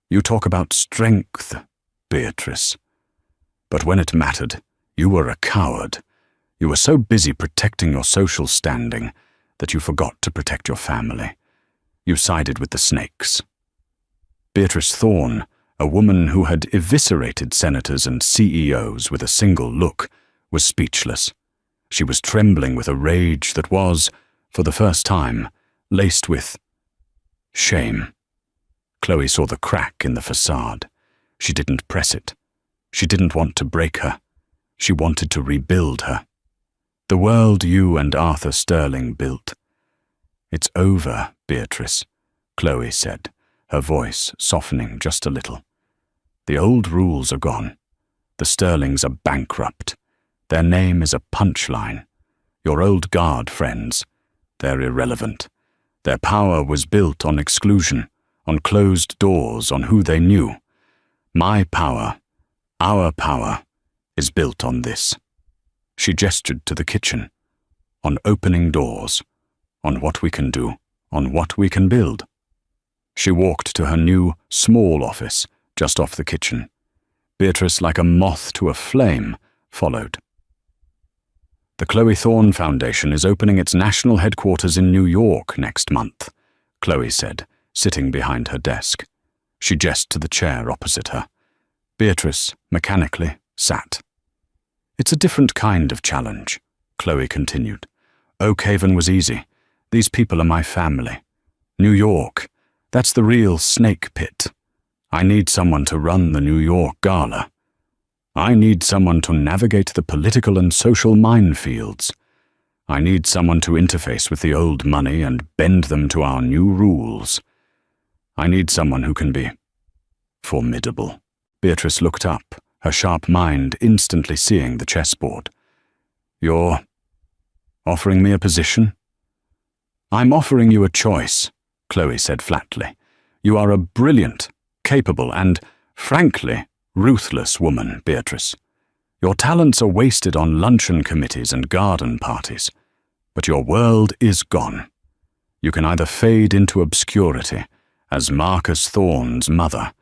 "You talk about strength, Beatrice. But when it mattered, you were a coward. You were so busy protecting your social standing that you forgot to protect your family. You sided with the snakes." Beatrice Thorne, a woman who had eviscerated senators and CEOs with a single look, was speechless. She was trembling with a rage that was, for the first time, laced with shame. Chloe saw the crack in the facade. She didn't press it. She didn't want to break her. She wanted to rebuild her. The world you and Arthur Sterling built. "It's over, Beatrice," Chloe said, her voice softening just a little. "The old rules are gone. The Sterlings are bankrupt. Their name is a punchline. Your old guard friends, they're irrelevant. Their power was built on exclusion, on closed doors, on who they knew. My power, our power, is built on this." She gestured to the kitchen, "On opening doors, on what we can do, on what we can build." She walked to her new, small office, just off the kitchen. Beatrice, like a moth to a flame, followed. "The Chloe Thorne Foundation is opening its national headquarters in New York next month," Chloe said, sitting behind her desk. She gestured to the chair opposite her. Beatrice, mechanically, sat. "It's a different kind of challenge," Chloe continued. "Oak Haven was easy. These people are my family. New York, that's the real snake pit. I need someone to run the New York Gala. I need someone to navigate the political and social minefields. I need someone to interface with the old money and bend them to our new rules. I need someone who can be formidable. Beatrice looked up, her sharp mind instantly seeing the chessboard. You're offering me a position? I'm offering you a choice, Chloe said flatly. You are a brilliant, capable, and, frankly, ruthless woman, Beatrice. Your talents are wasted on luncheon committees and garden parties, but your world is gone. You can either fade into obscurity as Marcus Thorne's mother,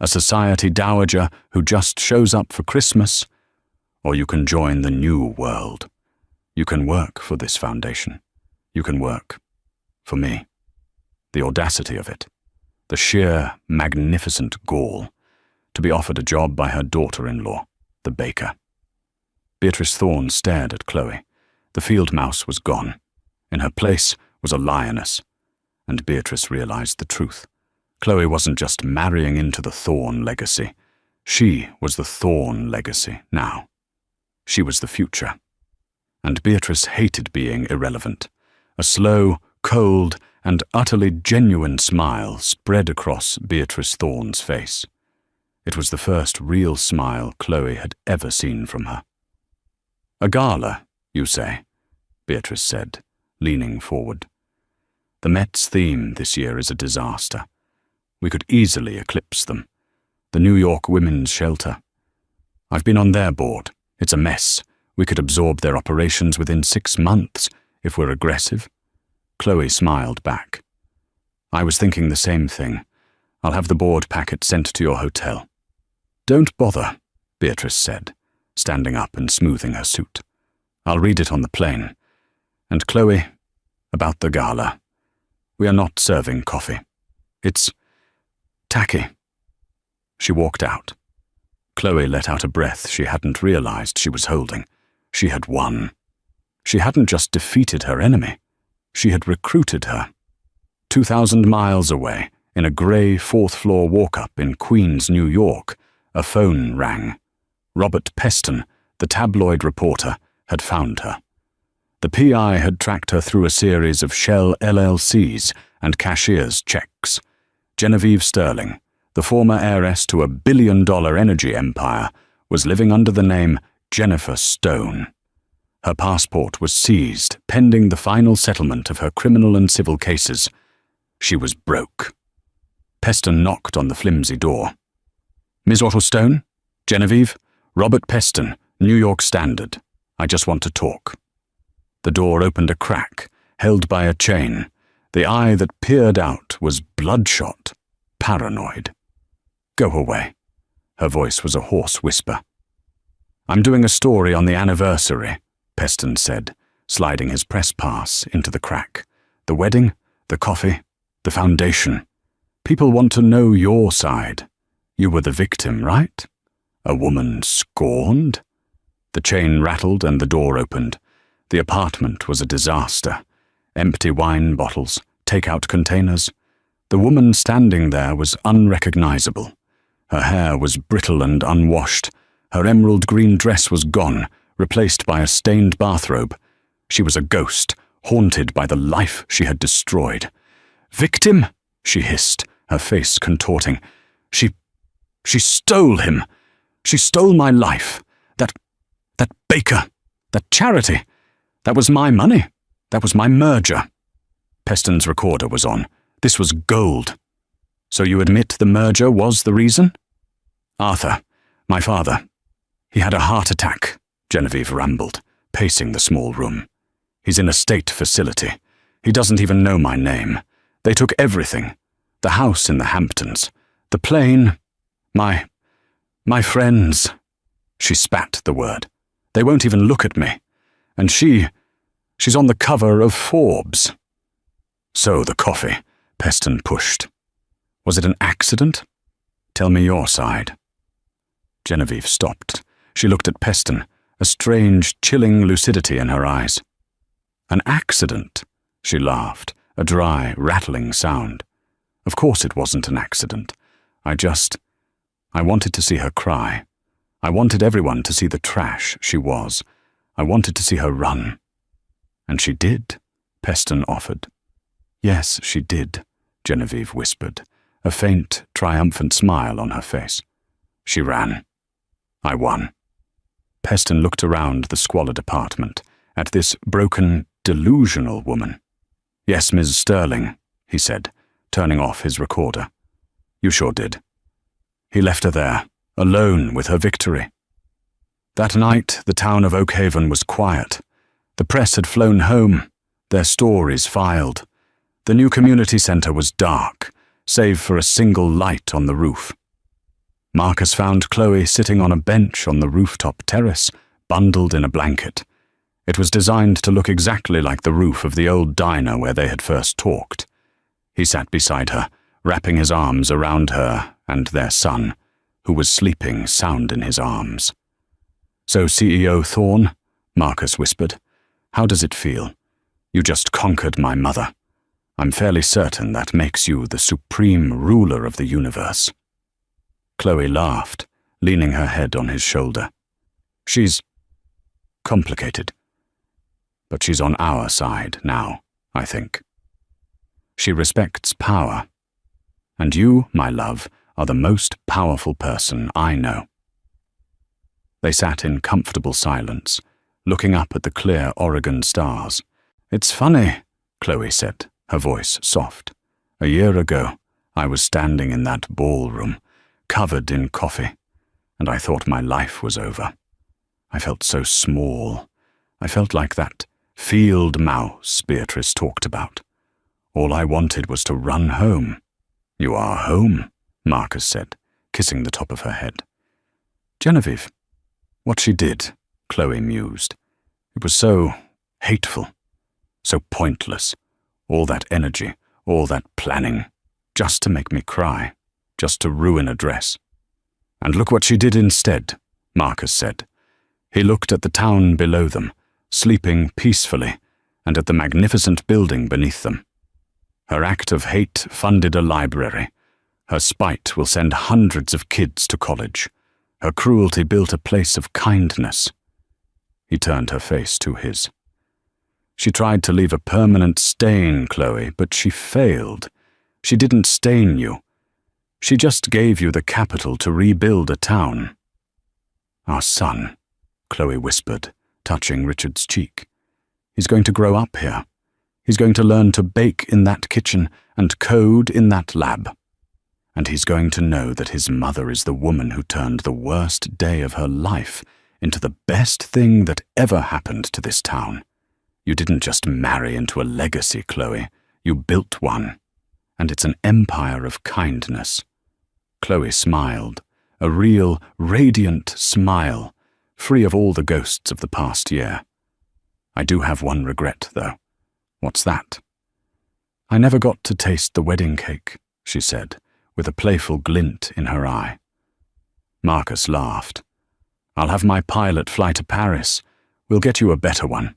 a society dowager who just shows up for Christmas, or you can join the new world. You can work for this foundation. You can work for me. The audacity of it, the sheer, magnificent gall, to be offered a job by her daughter-in-law, the baker. Beatrice Thorne stared at Chloe. The field mouse was gone. In her place was a lioness. And Beatrice realized the truth. Chloe wasn't just marrying into the Thorne legacy. She was the Thorne legacy now. She was the future. And Beatrice hated being irrelevant. A slow, cold, and utterly genuine smile spread across Beatrice Thorne's face. It was the first real smile Chloe had ever seen from her. A gala, you say, Beatrice said, leaning forward. The Met's theme this year is a disaster. We could easily eclipse them. The New York Women's Shelter. I've been on their board. It's a mess. We could absorb their operations within 6 months if we're aggressive. Chloe smiled back. I was thinking the same thing. I'll have the board packet sent to your hotel. Don't bother, Beatrice said, standing up and smoothing her suit. I'll read it on the plane. And Chloe, about the gala. We are not serving coffee. It's tacky. She walked out. Chloe let out a breath she hadn't realized she was holding. She had won. She hadn't just defeated her enemy. She had recruited her. 2,000 miles away, in a grey fourth-floor walk-up in Queens, New York, a phone rang. Robert Peston, the tabloid reporter, had found her. The PI had tracked her through a series of Shell LLCs and cashier's checks. Genevieve Sterling, the former heiress to a billion-dollar energy empire, was living under the name Jennifer Stone. Her passport was seized, pending the final settlement of her criminal and civil cases. She was broke. Peston knocked on the flimsy door. Ms. Otto Stone? Genevieve? Robert Peston, New York Standard. I just want to talk. The door opened a crack, held by a chain. The eye that peered out was bloodshot, paranoid. Go away. Her voice was a hoarse whisper. I'm doing a story on the anniversary, Peston said, sliding his press pass into the crack. The wedding, the coffee, the foundation. People want to know your side. You were the victim, right? A woman scorned? The chain rattled and the door opened. The apartment was a disaster. Empty wine bottles, take-out containers. The woman standing there was unrecognizable. Her hair was brittle and unwashed. Her emerald green dress was gone, replaced by a stained bathrobe. She was a ghost, haunted by the life she had destroyed. Victim? She hissed, her face contorting. She stole him. She stole my life. That baker. That charity. That was my money. That was my merger. Peston's recorder was on. This was gold. So you admit the merger was the reason? Arthur, my father. He had a heart attack, Genevieve rambled, pacing the small room. He's in a state facility. He doesn't even know my name. They took everything. The house in the Hamptons. The plane. My friends. She spat the word. They won't even look at me. And she's on the cover of Forbes. So the coffee, Peston pushed. Was it an accident? Tell me your side. Genevieve stopped. She looked at Peston, a strange, chilling lucidity in her eyes. An accident? She laughed, a dry, rattling sound. Of course it wasn't an accident. I wanted to see her cry. I wanted everyone to see the trash she was. I wanted to see her run. And she did, Peston offered. Yes, she did, Genevieve whispered, a faint, triumphant smile on her face. She ran. I won. Peston looked around the squalid apartment, at this broken, delusional woman. Yes, Ms. Sterling, he said, turning off his recorder. You sure did. He left her there, alone with her victory. That night, the town of Oakhaven was quiet. The press had flown home, their stories filed. The new community center was dark, save for a single light on the roof. Marcus found Chloe sitting on a bench on the rooftop terrace, bundled in a blanket. It was designed to look exactly like the roof of the old diner where they had first talked. He sat beside her, wrapping his arms around her and their son, who was sleeping sound in his arms. So, CEO Thorne, Marcus whispered, how does it feel? You just conquered my mother. I'm fairly certain that makes you the supreme ruler of the universe. Chloe laughed, leaning her head on his shoulder. She's complicated. But she's on our side now, I think. She respects power. And you, my love, are the most powerful person I know. They sat in comfortable silence, looking up at the clear Oregon stars. It's funny, Chloe said, her voice soft. A year ago, I was standing in that ballroom, covered in coffee, and I thought my life was over. I felt so small. I felt like that field mouse Beatrice talked about. All I wanted was to run home. You are home, Marcus said, kissing the top of her head. Genevieve, what she did, Chloe mused. It was so hateful, so pointless. All that energy, all that planning, just to make me cry, just to ruin a dress. And look what she did instead, Marcus said. He looked at the town below them, sleeping peacefully, and at the magnificent building beneath them. Her act of hate funded a library. Her spite will send hundreds of kids to college. Her cruelty built a place of kindness. He turned her face to his. She tried to leave a permanent stain, Chloe, but she failed. She didn't stain you. She just gave you the capital to rebuild a town. Our son, Chloe whispered, touching Richard's cheek. He's going to grow up here. He's going to learn to bake in that kitchen and code in that lab. And he's going to know that his mother is the woman who turned the worst day of her life into the best thing that ever happened to this town. You didn't just marry into a legacy, Chloe. You built one. And it's an empire of kindness. Chloe smiled, a real, radiant smile, free of all the ghosts of the past year. I do have one regret, though. What's that? I never got to taste the wedding cake, she said, with a playful glint in her eye. Marcus laughed. I'll have my pilot fly to Paris. We'll get you a better one.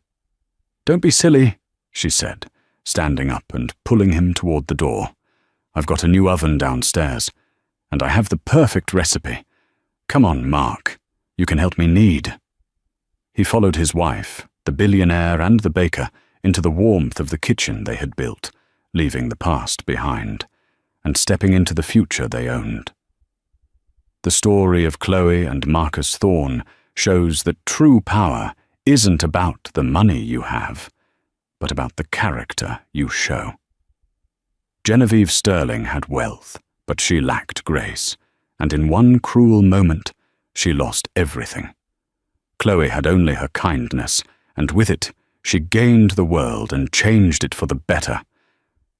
Don't be silly, she said, standing up and pulling him toward the door. I've got a new oven downstairs, and I have the perfect recipe. Come on, Mark. You can help me knead. He followed his wife, the billionaire and the baker, into the warmth of the kitchen they had built, leaving the past behind, and stepping into the future they owned. The story of Chloe and Marcus Thorne shows that true power isn't about the money you have, but about the character you show. Genevieve Sterling had wealth, but she lacked grace, and in one cruel moment, she lost everything. Chloe had only her kindness, and with it, she gained the world and changed it for the better.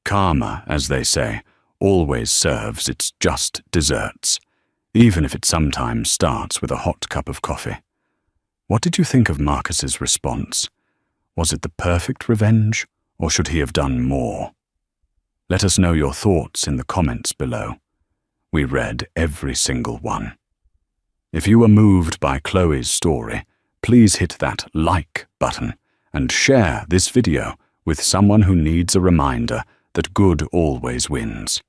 Karma, as they say, always serves its just desserts, even if it sometimes starts with a hot cup of coffee. What did you think of Marcus's response? Was it the perfect revenge, or should he have done more? Let us know your thoughts in the comments below. We read every single one. If you were moved by Chloe's story, please hit that like button and share this video with someone who needs a reminder that good always wins.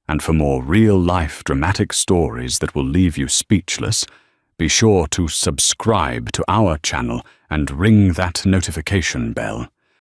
And for more real-life dramatic stories that will leave you speechless, be sure to subscribe to our channel and ring that notification bell.